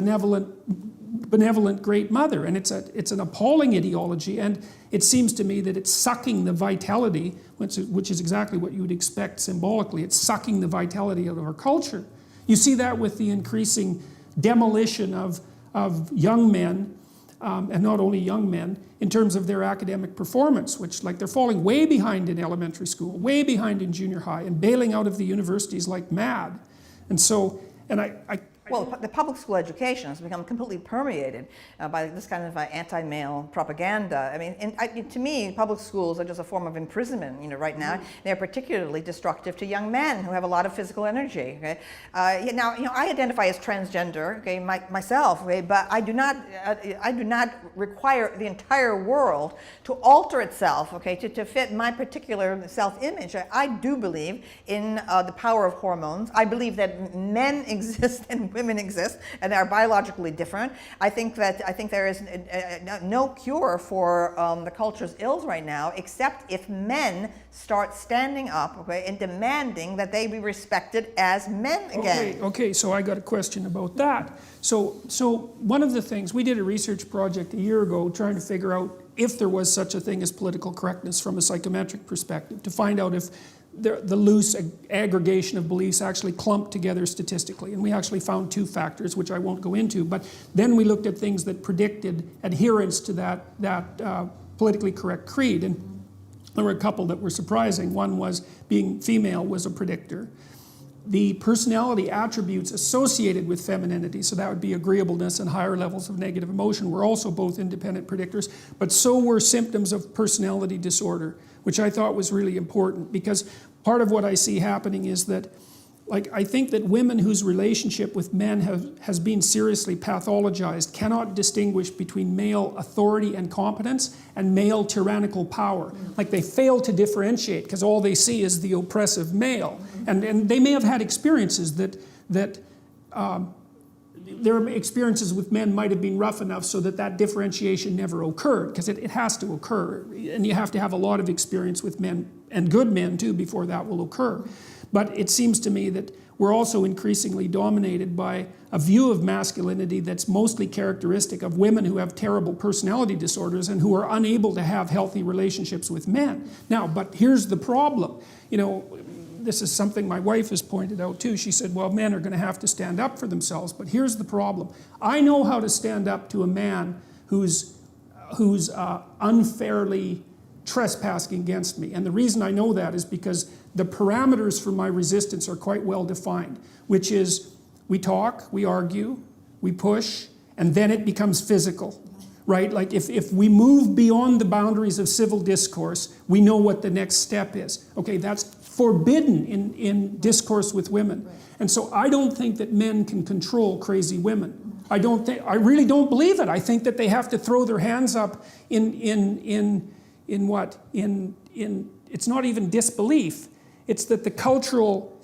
benevolent great mother, and it's an appalling ideology, and it seems to me that it's sucking the vitality, which is exactly what you would expect symbolically. It's sucking the vitality out of our culture. You see that with the increasing demolition of young men, and not only young men, in terms of their academic performance, which, like, they're falling way behind in elementary school, way behind in junior high, and bailing out of the universities like mad. And so, well, the public school education has become completely permeated by this kind of anti-male propaganda. I mean, to me, public schools are just a form of imprisonment, right now. They're particularly destructive to young men who have a lot of physical energy, okay? Now, I identify as transgender, okay, myself, okay, but I do not require the entire world to alter itself, okay, to fit my particular self-image. I do believe in the power of hormones. I believe that men exist and women exist, and they are biologically different. I think there is no cure for the culture's ills right now, except if men start standing up, okay, and demanding that they be respected as men again. Okay, so I got a question about that. So one of the things, we did a research project a year ago trying to figure out if there was such a thing as political correctness from a psychometric perspective, to find out if the loose aggregation of beliefs actually clumped together statistically. And we actually found two factors, which I won't go into, but then we looked at things that predicted adherence to that politically correct creed. And there were a couple that were surprising. One was being female was a predictor. The personality attributes associated with femininity, so that would be agreeableness and higher levels of negative emotion, were also both independent predictors, but so were symptoms of personality disorder, which I thought was really important, because part of what I see happening is that, like, I think that women whose relationship with men has been seriously pathologized cannot distinguish between male authority and competence and male tyrannical power. Like, they fail to differentiate because all they see is the oppressive male. And they may have had experiences that their experiences with men might have been rough enough so that differentiation never occurred, because it has to occur. And you have to have a lot of experience with men, and good men too, before that will occur. But it seems to me that we're also increasingly dominated by a view of masculinity that's mostly characteristic of women who have terrible personality disorders and who are unable to have healthy relationships with men. Now, but here's the problem. This is something my wife has pointed out too. She said, well, men are going to have to stand up for themselves, but here's the problem. I know how to stand up to a man who's unfairly trespassing against me. And the reason I know that is because the parameters for my resistance are quite well defined, which is we talk, we argue, we push, and then it becomes physical, right? Like if we move beyond the boundaries of civil discourse, we know what the next step is. Okay, that's forbidden in discourse with women. Right. And so I don't think that men can control crazy women. I really don't believe it. I think that they have to throw their hands up in it's not even disbelief. It's that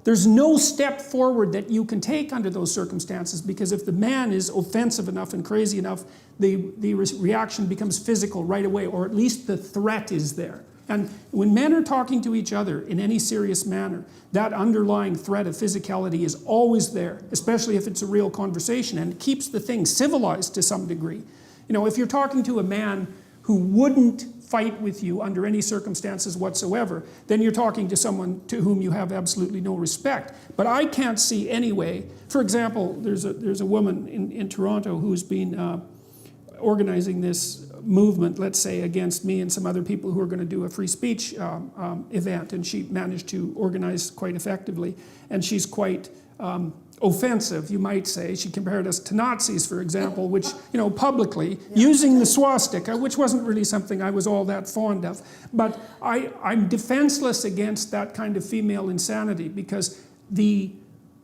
there's no step forward that you can take under those circumstances, because if the man is offensive enough and crazy enough, the reaction becomes physical right away, or at least the threat is there. And when men are talking to each other in any serious manner, that underlying threat of physicality is always there, especially if it's a real conversation, and it keeps the thing civilized to some degree. If you're talking to a man who wouldn't fight with you under any circumstances whatsoever, then you're talking to someone to whom you have absolutely no respect. But I can't see any way. For example, there's a woman in Toronto who's been organizing this movement, let's say, against me and some other people who are going to do a free speech event, and she managed to organize quite effectively, and she's quite offensive, you might say. She compared us to Nazis, for example, which, publicly, using the swastika, which wasn't really something I was all that fond of. But I'm defenseless against that kind of female insanity, because the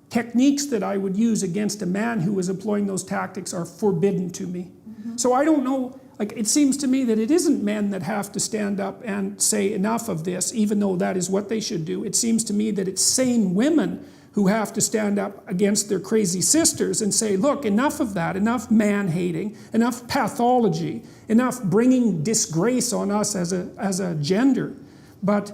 techniques that I would use against a man who was employing those tactics are forbidden to me. So I don't know, it seems to me that it isn't men that have to stand up and say enough of this, even though that is what they should do. It seems to me that it's sane women who have to stand up against their crazy sisters and say, look, enough of that, enough man-hating, enough pathology, enough bringing disgrace on us as a gender. But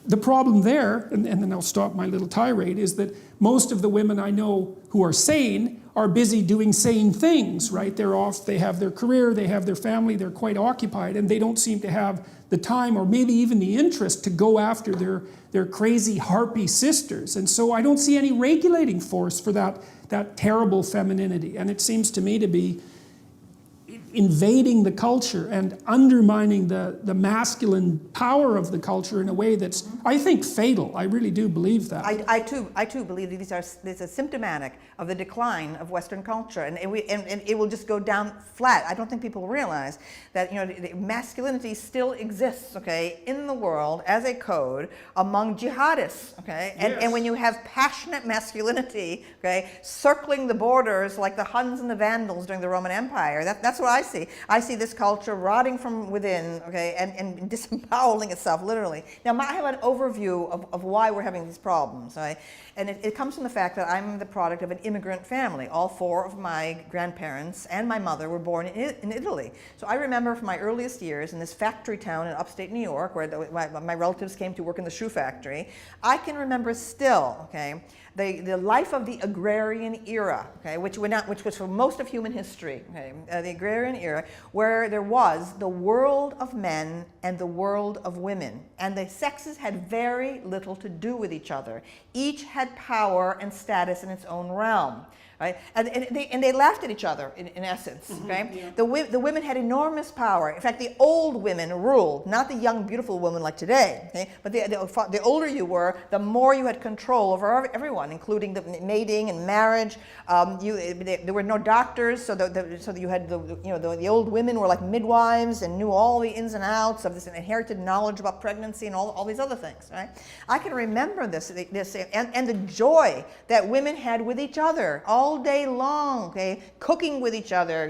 the problem there, and then I'll stop my little tirade, is that most of the women I know who are sane are busy doing sane things, right? They're off, they have their career, they have their family, they're quite occupied, and they don't seem to have the time or maybe even the interest to go after their crazy harpy sisters. And so I don't see any regulating force for that terrible femininity. And it seems to me to be invading the culture and undermining the masculine power of the culture in a way that's, I think, fatal. I really do believe that. I too believe that this is symptomatic of the decline of Western culture, and it will just go down flat. I don't think people realize that the masculinity still exists, okay, in the world as a code among jihadists, okay, and when you have passionate masculinity, okay, circling the borders like the Huns and the Vandals during the Roman Empire, that's what I see. I see this culture rotting from within, okay, and disemboweling itself, literally. Now, I have an overview of why we're having these problems, right? And it comes from the fact that I'm the product of an immigrant family. All four of my grandparents and my mother were born in Italy. So I remember from my earliest years in this factory town in upstate New York, where my relatives came to work in the shoe factory. I can remember still, okay, the life of the agrarian era, okay, which was for most of human history, okay, the agrarian era, where there was the world of men and the world of women, and the sexes had very little to do with each other. Each had power and status in its own realm. Right? And they laughed at each other, in essence. Okay? Yeah. The women had enormous power. In fact, the old women ruled, not the young, beautiful women like today. Okay? But the older you were, the more you had control over everyone, including the mating and marriage. There were no doctors, so you had the old women were like midwives and knew all the ins and outs of this inherited knowledge about pregnancy and all these other things. Right? I can remember this and the joy that women had with each other all day long, okay, cooking with each other,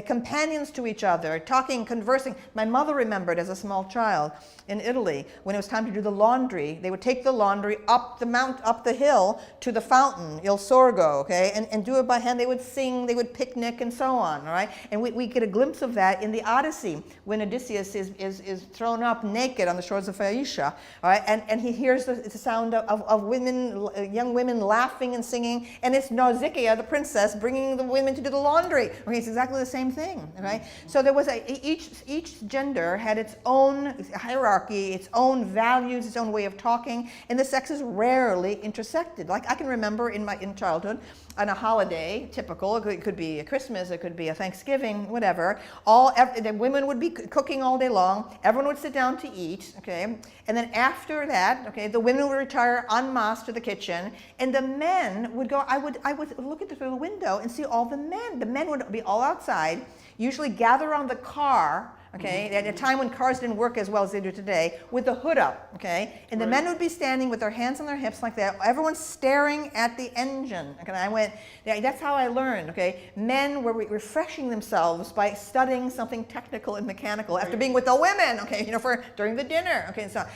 companions to each other, talking, conversing. My mother remembered as a small child in Italy, when it was time to do the laundry, they would take the laundry up the hill to the fountain, Il Sorgo, okay, and do it by hand. They would sing, they would picnic, and so on, all right? And we get a glimpse of that in the Odyssey, when Odysseus is thrown up naked on the shores of Phaeacia, all right? And he hears the sound of women, young women laughing and singing, and it's Nausicaa, the princess, bringing the women to do the laundry. Okay, it's exactly the same thing, right? So there was each gender had its own hierarchy, its own values, its own way of talking, and the sexes rarely intersected. Like I can remember in childhood, on a holiday, typical, it could be a Christmas, it could be a Thanksgiving, whatever, the women would be cooking all day long, everyone would sit down to eat, okay, and then after that, okay, the women would retire en masse to the kitchen, and the men would go, I would look through the window and see all the men would be all outside, usually gather around the car, okay, at a time when cars didn't work as well as they do today, with the hood up, okay, and the men would be standing with their hands on their hips like that, everyone's staring at the engine, okay, and I went, that's how I learned, okay, men were refreshing themselves by studying something technical and mechanical after being with the women, okay, during the dinner, okay, so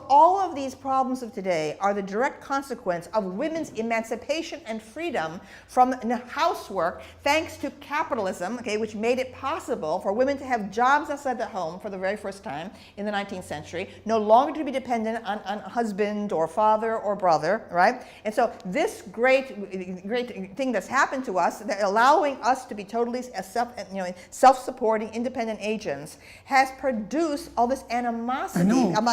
all of these problems of today are the direct consequence of women's emancipation and freedom from housework, thanks to capitalism, okay, which made it possible for women to have jobs outside the home for the very first time in the 19th century, no longer to be dependent on husband or father or brother, right? And so this great thing that's happened to us, that allowing us to be totally self-supporting, independent agents, has produced all this animosity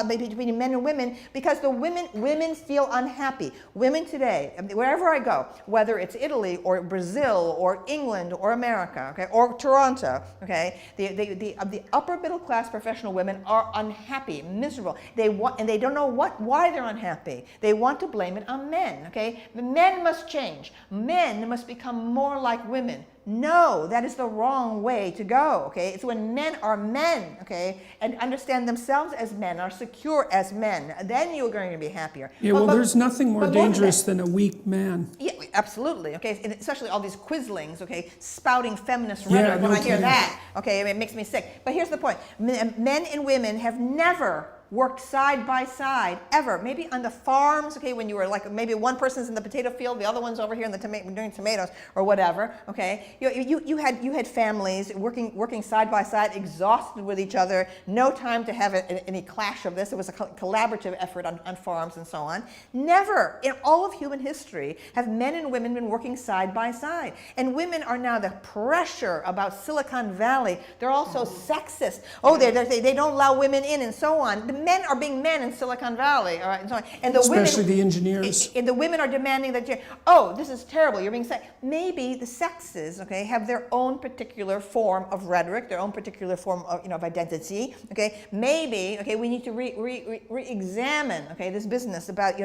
between men and women, because the women feel unhappy. Women today, wherever I go, whether it's Italy or Brazil or England or America, okay, or Toronto, okay, the upper middle class professional women are unhappy, miserable. They don't know why they're unhappy. They want to blame it on men, okay? The men must change. Men must become more like women. No, that is the wrong way to go, okay? It's when men are men, okay, and understand themselves as men, are secure as men, then you're going to be happier. Yeah, well, there's nothing more dangerous than a weak man. Yeah, absolutely, okay, and especially all these quislings, okay, spouting feminist rhetoric. When I hear that, okay, it makes me sick. But here's the point. Men and women have never worked side by side, ever. Maybe on the farms, okay, when you were like, maybe one person's in the potato field, the other one's over here in the doing tomatoes or whatever, okay? You had families working side by side, exhausted with each other, no time to have any clash of this. It was a collaborative effort on farms and so on. Never in all of human history have men and women been working side by side. And women are now the pressure about Silicon Valley. They're also sexist. Oh, they don't allow women in and so on. The men are being men in Silicon Valley, all right, and so on. And the especially women, the engineers. And the women are demanding that, oh, this is terrible, you're being sexist. Maybe the sexes, okay, have their own particular form of rhetoric, their own particular form of, of identity, okay. Maybe, okay, we need to re-examine, okay, this business about,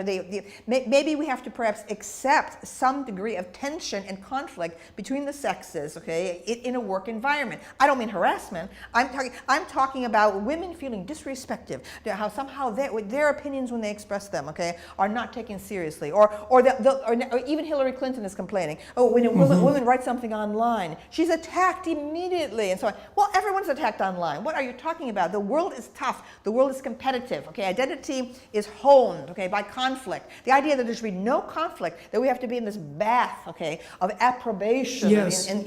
maybe we have to perhaps accept some degree of tension and conflict between the sexes, okay, in a work environment. I don't mean harassment. I'm talking about women feeling disrespected, how somehow their opinions when they express them, okay, are not taken seriously, or even Hillary Clinton is complaining. Oh, when a woman writes something online, she's attacked immediately, and so on. Well, everyone's attacked online. What are you talking about? The world is tough. The world is competitive. Okay, identity is honed. Okay, by conflict. The idea that there should be no conflict, that we have to be in this bath, okay, of approbation, yes, and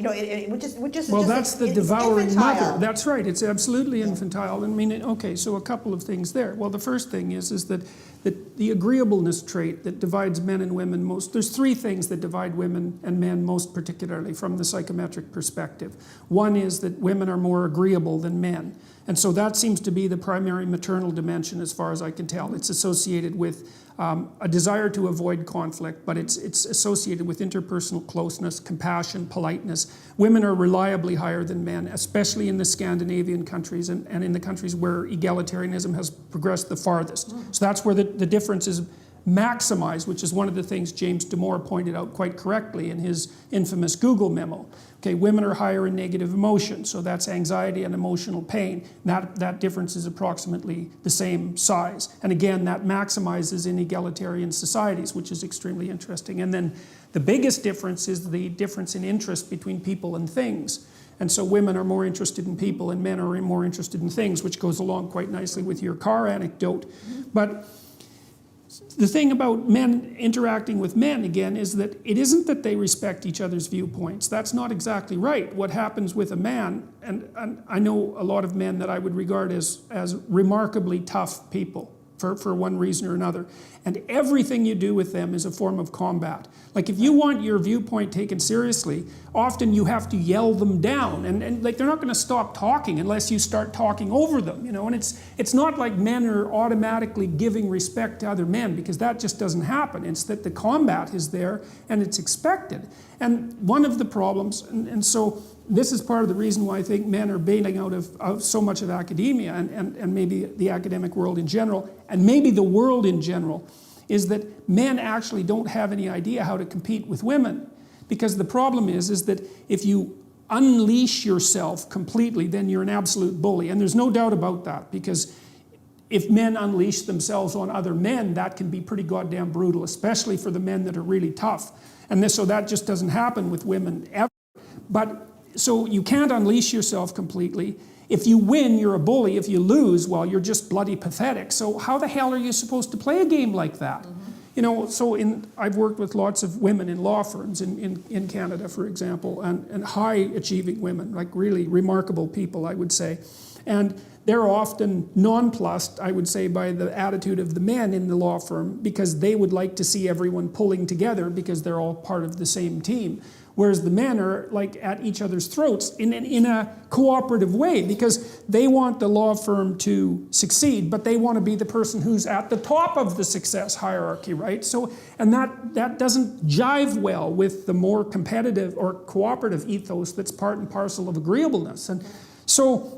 which is well, just, that's the devouring infantile. mother. That's right. It's absolutely infantile. I mean, okay, so a couple of things there. Well, the first thing is that the agreeableness trait that divides men and women most, there's three things that divide women and men most particularly from the psychometric perspective. One is that women are more agreeable than men. And so that seems to be the primary maternal dimension as far as I can tell. It's associated with a desire to avoid conflict, but it's associated with interpersonal closeness, compassion, politeness. Women are reliably higher than men, especially in the Scandinavian countries and in the countries where egalitarianism has progressed the farthest. So that's where the difference is maximized, which is one of the things James Damore pointed out quite correctly in his infamous Google memo. Okay, women are higher in negative emotion, so that's anxiety and emotional pain. That difference is approximately the same size. And again, that maximizes in egalitarian societies, which is extremely interesting. And then the biggest difference is the difference in interest between people and things. And so women are more interested in people and men are more interested in things, which goes along quite nicely with your car anecdote. But the thing about men interacting with men, again, is that it isn't that they respect each other's viewpoints. That's not exactly right. What happens with a man, and I know a lot of men that I would regard as remarkably tough people for one reason or another. And everything you do with them is a form of combat. Like if you want your viewpoint taken seriously, often you have to yell them down. And like they're not going to stop talking unless you start talking over them, And it's not like men are automatically giving respect to other men, because that just doesn't happen. It's that the combat is there and it's expected. And one of the problems, and so this is part of the reason why I think men are bailing out of so much of academia and maybe the academic world in general, and maybe the world in general, is that men actually don't have any idea how to compete with women. Because the problem is that if you unleash yourself completely, then you're an absolute bully. And there's no doubt about that, because if men unleash themselves on other men, that can be pretty goddamn brutal, especially for the men that are really tough. And so that just doesn't happen with women ever. But so you can't unleash yourself completely. If you win, you're a bully. If you lose, well, you're just bloody pathetic. So how the hell are you supposed to play a game like that? I've worked with lots of women in law firms in Canada, for example, and high achieving women, like really remarkable people, I would say. And they're often nonplussed, I would say, by the attitude of the men in the law firm, because they would like to see everyone pulling together because they're all part of the same team. Whereas the men are like at each other's throats in a cooperative way, because they want the law firm to succeed, but they want to be the person who's at the top of the success hierarchy, right? So, and that doesn't jive well with the more competitive or cooperative ethos that's part and parcel of agreeableness. And so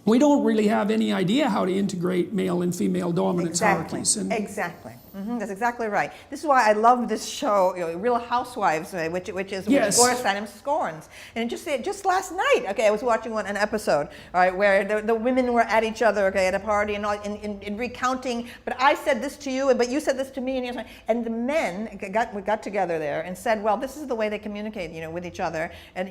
we don't really have any idea how to integrate male and female dominance hierarchies. And exactly. That's exactly right. This is why I love this show, Real Housewives, which Gloria Steinem scorns. And just last night, okay, I was watching an episode, all right, where the women were at each other, okay, at a party and all, in recounting. But I said this to you, but you said this to me, and the men got together there and said, well, this is the way they communicate, with each other, and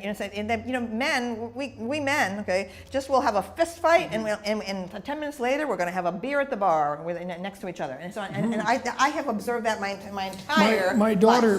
men, we men, okay, just will have a fist fight, and 10 minutes later we're going to have a beer at the bar next to each other, and so on. And I have observed that my entire my daughter